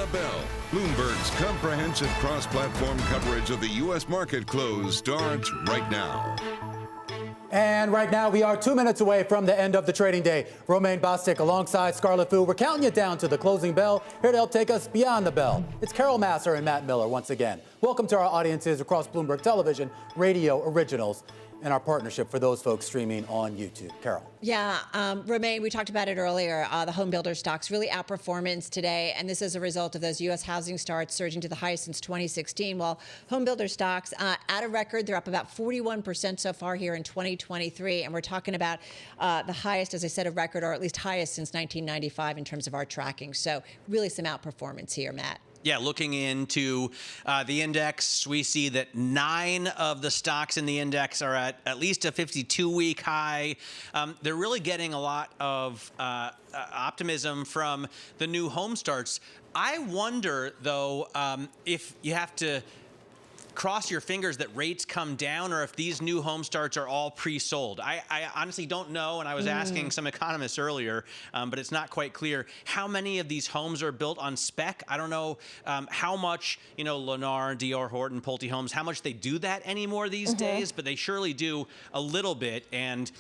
the Bell. Bloomberg's comprehensive cross-platform coverage of the U.S. market close starts right now. And right now, we are 2 minutes away from the end of the trading day. Romaine Bostick alongside Scarlet Fu. We're counting you down to the closing bell. Here to help take us beyond the bell. It's Massar and Matt Miller once again. Welcome to our audiences across Bloomberg Television, Radio Originals, and our partnership for those folks streaming on YouTube. Carol. Yeah, Romaine, we talked about it earlier. The home builder stocks really outperformance today, and this is a result of those U.S. housing starts surging to the highest since 2016. While home builder stocks at a record, they're up about 41% so far here in 2023, and we're talking about the highest, as I said, a record, or at least highest since 1995 in terms of our tracking. So really some outperformance here, Matt. Yeah, looking into the index, we see that 9 of the stocks in the index are at least a 52-week high. They're really getting a lot of optimism from the new home starts. I wonder, though, if you have to cross your fingers that rates come down, or if these new home starts are all pre-sold. I honestly don't know, and I was asking some economists earlier, but it's not quite clear how many of these homes are built on spec. I don't know how much, Lennar, D.R. Horton, Pulte Homes, how much they do that anymore these days, but they surely do a little bit, and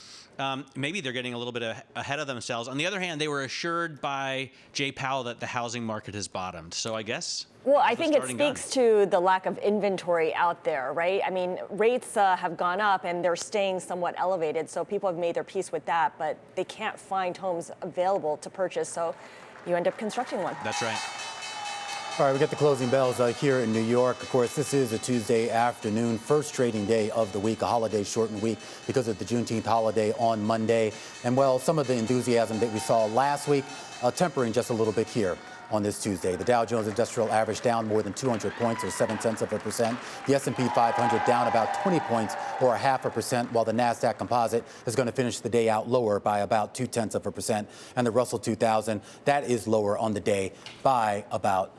maybe they're getting a little bit ahead of themselves. On the other hand, they were assured by Jay Powell that the housing market has bottomed. So I guess. Well, I think it speaks to the lack of inventory out there, right? I mean, rates have gone up and they're staying somewhat elevated. So people have made their peace with that, but they can't find homes available to purchase. So you end up constructing one. That's right. All right, we get the closing bells here in New York. Of course, this is a Tuesday afternoon, first trading day of the week, a holiday-shortened week because of the Juneteenth holiday on Monday. And, well, some of the enthusiasm that we saw last week tempering just a little bit here on this Tuesday. The Dow Jones Industrial Average down more than 200 points, or 0.7%. The S&P 500 down about 20 points, or 0.5%, while the NASDAQ Composite is going to finish the day out lower by about 0.2%. And the Russell 2000, that is lower on the day by about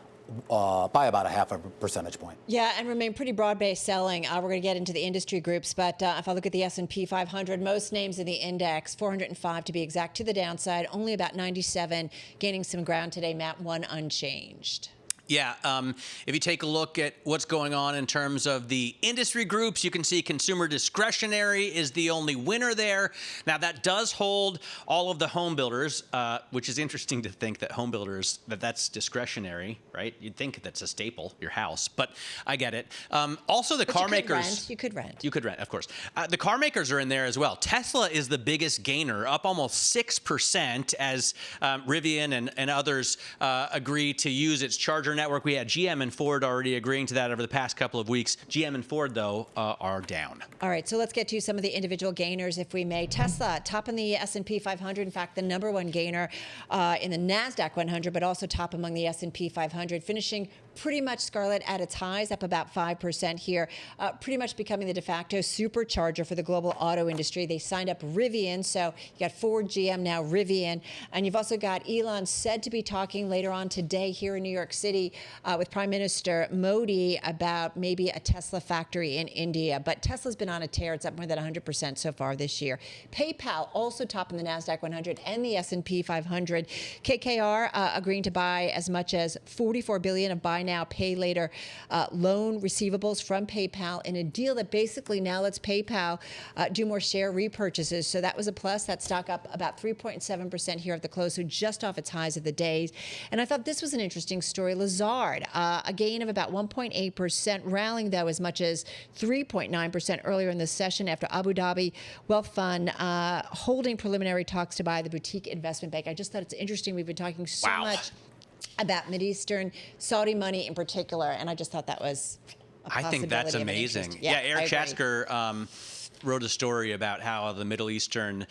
a 0.5 percentage point. Yeah, and remain pretty broad-based selling. We're going to get into the industry groups, but if I look at the S&P 500, most names in the index, 405 to be exact, to the downside, only about 97 gaining some ground today. Matt, one unchanged. Yeah, if you take a look at what's going on in terms of the industry groups, you can see consumer discretionary is the only winner there. Now, that does hold all of the home builders, which is interesting to think that home builders, that's discretionary, right? You'd think that's a staple, your house, but I get it. Also, the car makers. You could rent. You could rent, of course. The car makers are in there as well. Tesla is the biggest gainer, up almost 6% as Rivian and others agree to use its charger network. We had GM and Ford already agreeing to that over the past couple of weeks. GM and Ford, though, are down. All right, so let's get to some of the individual gainers, if we may. Tesla, top in the S&P 500. In fact, the number one gainer in the NASDAQ 100, but also top among the S&P 500, finishing pretty much, Scarlet, at its highs, up about 5% here, pretty much becoming the de facto supercharger for the global auto industry. They signed up Rivian, so you got Ford, GM, now Rivian. And you've also got Elon said to be talking later on today here in New York City with Prime Minister Modi about maybe a Tesla factory in India. But Tesla's been on a tear. It's up more than 100% so far this year. PayPal also top in the NASDAQ 100 and the S&P 500. KKR agreeing to buy as much as $44 billion of buy now, pay later loan receivables from PayPal in a deal that basically now lets PayPal do more share repurchases. So that was a plus. That stock up about 3.7% here at the close, so just off its highs of the days. And I thought this was an interesting story. Lazard, a gain of about 1.8%, rallying, though, as much as 3.9% earlier in the session after Abu Dhabi Wealth Fund holding preliminary talks to buy the boutique investment bank. I just thought it's interesting. We've been talking so much about Mideastern, Saudi money in particular, and I just thought that was a possibility. I think that's amazing. Yeah, Eric Chatzker wrote a story about how the Middle Eastern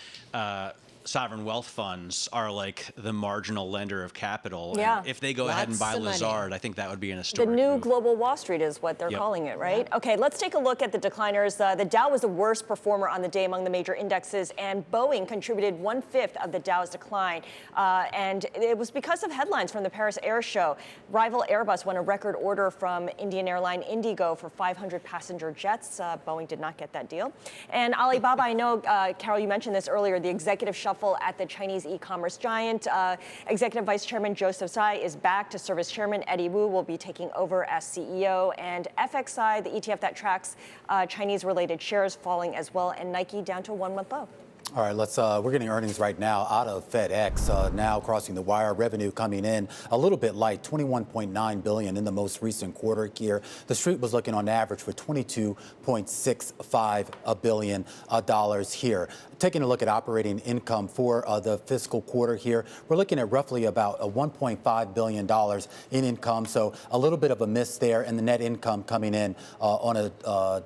sovereign wealth funds are like the marginal lender of capital. Yeah. And if they go ahead and buy Lazard, I think that would be an historic The new move. global Wall Street is what they're calling it, right? Okay, let's take a look at the decliners. The Dow was the worst performer on the day among the major indexes, and Boeing contributed 1/5 of the Dow's decline. And it was because of headlines from the Paris Air Show. Rival Airbus won a record order from Indian airline Indigo for 500 passenger jets. Boeing did not get that deal. And Alibaba, I know, Carol, you mentioned this earlier, the executive shuffle reshuffle at the Chinese e-commerce giant. Executive Vice Chairman Joseph Tsai is back to serve as chairman. Eddie Wu will be taking over as CEO. And FXI, the ETF that tracks Chinese-related shares, falling as well, and Nike down to a one-month low. All right, we're getting earnings right now out of FedEx, now crossing the wire. Revenue coming in a little bit light, $21.9 billion in the most recent quarter here. The street was looking on average for $22.65 billion here. Taking a look at operating income for the fiscal quarter here, we're looking at roughly about $1.5 billion in income. So a little bit of a miss there, and the net income coming in on a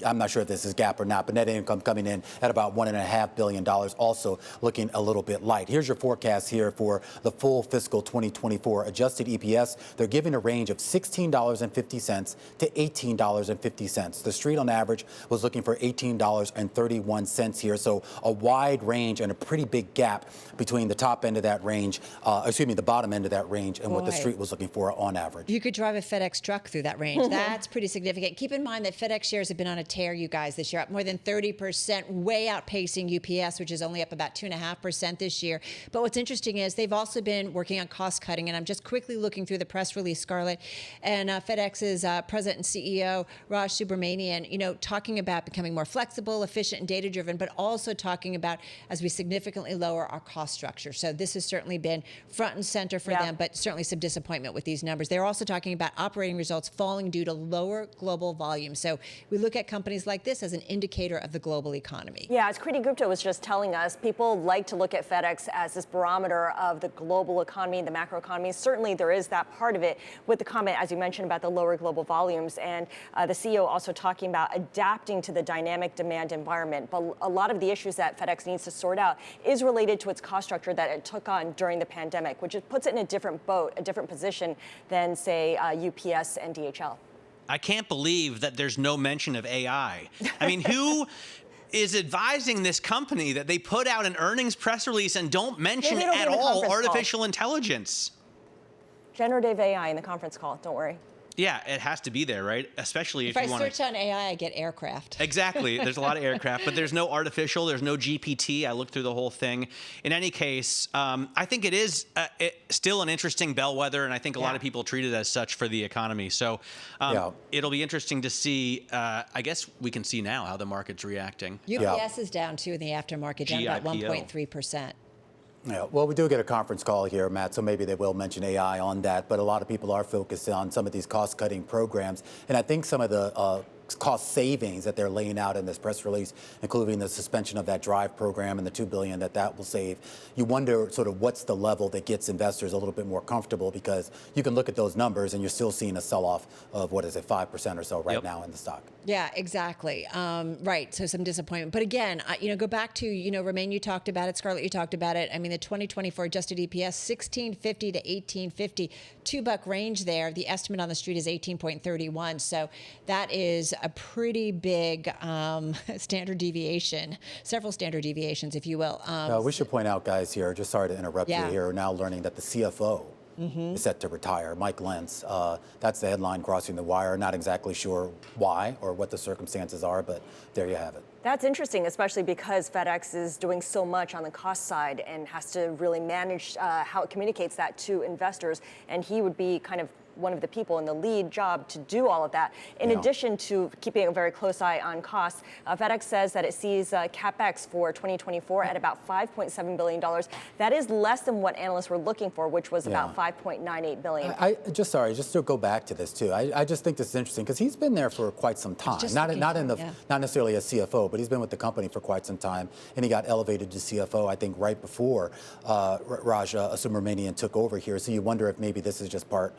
I'm not sure if this is GAAP or not, but net income coming in at about $1.5 billion, also looking a little bit light. Here's your forecast here for the full fiscal 2024 adjusted EPS. They're giving a range of $16.50 to $18.50. The street on average was looking for $18.31 here. So a wide range and a pretty big gap between the top end of that range, the bottom end of that range and what the street was looking for on average. You could drive a FedEx truck through that range. That's pretty significant. Keep in mind that FedEx shares have been on a tear, you guys, this year, up more than 30%, way outpacing UPS, which is only up about 2.5% this year. But what's interesting is they've also been working on cost cutting, and I'm just quickly looking through the press release, Scarlett, and FedEx's president and CEO, Raj Subramanian, talking about becoming more flexible, efficient, and data-driven, but also talking about as we significantly lower our cost structure. So this has certainly been front and center for them, but certainly some disappointment with these numbers. They're also talking about operating results falling due to lower global volume. So we look at companies like this as an indicator of the global economy. Yeah, as Kriti Gupta was just telling us, people like to look at FedEx as this barometer of the global economy, the macro economy. Certainly there is that part of it with the comment, as you mentioned, about the lower global volumes. And the CEO also talking about adapting to the dynamic demand environment. But a lot of the issues that FedEx needs to sort out is related to its cost structure that it took on during the pandemic, which puts it in a different boat, a different position than, say, UPS and DHL. I can't believe that there's no mention of AI. I mean, who is advising this company that they put out an earnings press release and don't mention at all artificial intelligence? Generative AI in the conference call, don't worry. Yeah, it has to be there, right? Especially if you want to. If I search on AI, I get aircraft. Exactly. There's a lot of aircraft, but there's no artificial. There's no GPT. I looked through the whole thing. In any case, I think it is still an interesting bellwether, and I think a lot of people treat it as such for the economy. So it'll be interesting to see. I guess we can see now how the market's reacting. UPS is down, too, in the aftermarket, down about 1.3%. Yeah, well, we do get a conference call here, Matt, so maybe they will mention AI on that. But a lot of people are focused on some of these cost-cutting programs. And I think some of the cost savings that they're laying out in this press release, including the suspension of that drive program and the $2 billion that will save, you wonder sort of what's the level that gets investors a little bit more comfortable, because you can look at those numbers and you're still seeing a sell-off of, 5% or so right now in the stock. Yeah, exactly. Right. So some disappointment. But again, go back to, Romaine, you talked about it. Scarlett, you talked about it. I mean, the 2024 adjusted EPS, $16.50 to $18.50, $2 range there. The estimate on the street is 18.31. So that is a pretty big standard deviation, several standard deviations, if you will. We should point out, guys, here, just sorry to interrupt you here, we're now learning that the CFO is set to retire, Mike Lentz. That's the headline crossing the wire. Not exactly sure why or what the circumstances are, but there you have it. That's interesting, especially because FedEx is doing so much on the cost side and has to really manage how it communicates that to investors. And he would be kind of one of the people in the lead job to do all of that. In addition to keeping a very close eye on costs, FedEx says that it sees CapEx for 2024 at about $5.7 billion. That is less than what analysts were looking for, which was about $5.98 billion. Just to go back to this too. I just think this is interesting because he's been there for quite some time. Not necessarily as CFO, but he's been with the company for quite some time, and he got elevated to CFO, I think, right before Raj Subramanian took over here. So you wonder if maybe this is just part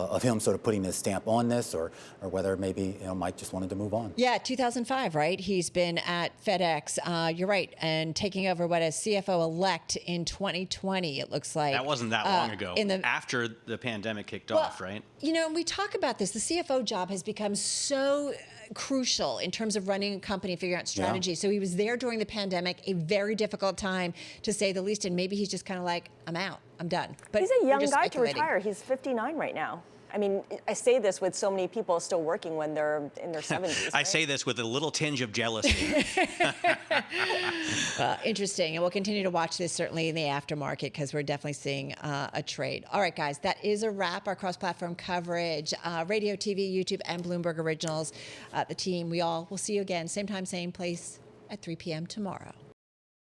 of him sort of putting his stamp on this, or whether maybe Mike just wanted to move on. Yeah, 2005, right? He's been at FedEx. You're right, and taking over as CFO-elect in 2020. It looks like that wasn't that long ago. After the pandemic kicked off, right? We talk about this. The CFO job has become so crucial in terms of running a company, figuring out strategy. So he was there during the pandemic, a very difficult time to say the least, and maybe he's just kind of like, I'm out. I'm done. But he's a young guy to speculating. retire. He's 59 right now. I mean, I say this with so many people still working when they're in their 70s. I say this with a little tinge of jealousy. Interesting. And we'll continue to watch this certainly in the aftermarket because we're definitely seeing a trade. All right, guys, that is a wrap. Our cross-platform coverage, radio, TV, YouTube, and Bloomberg Originals. The team, we all will see you again, same time, same place at 3 p.m. tomorrow.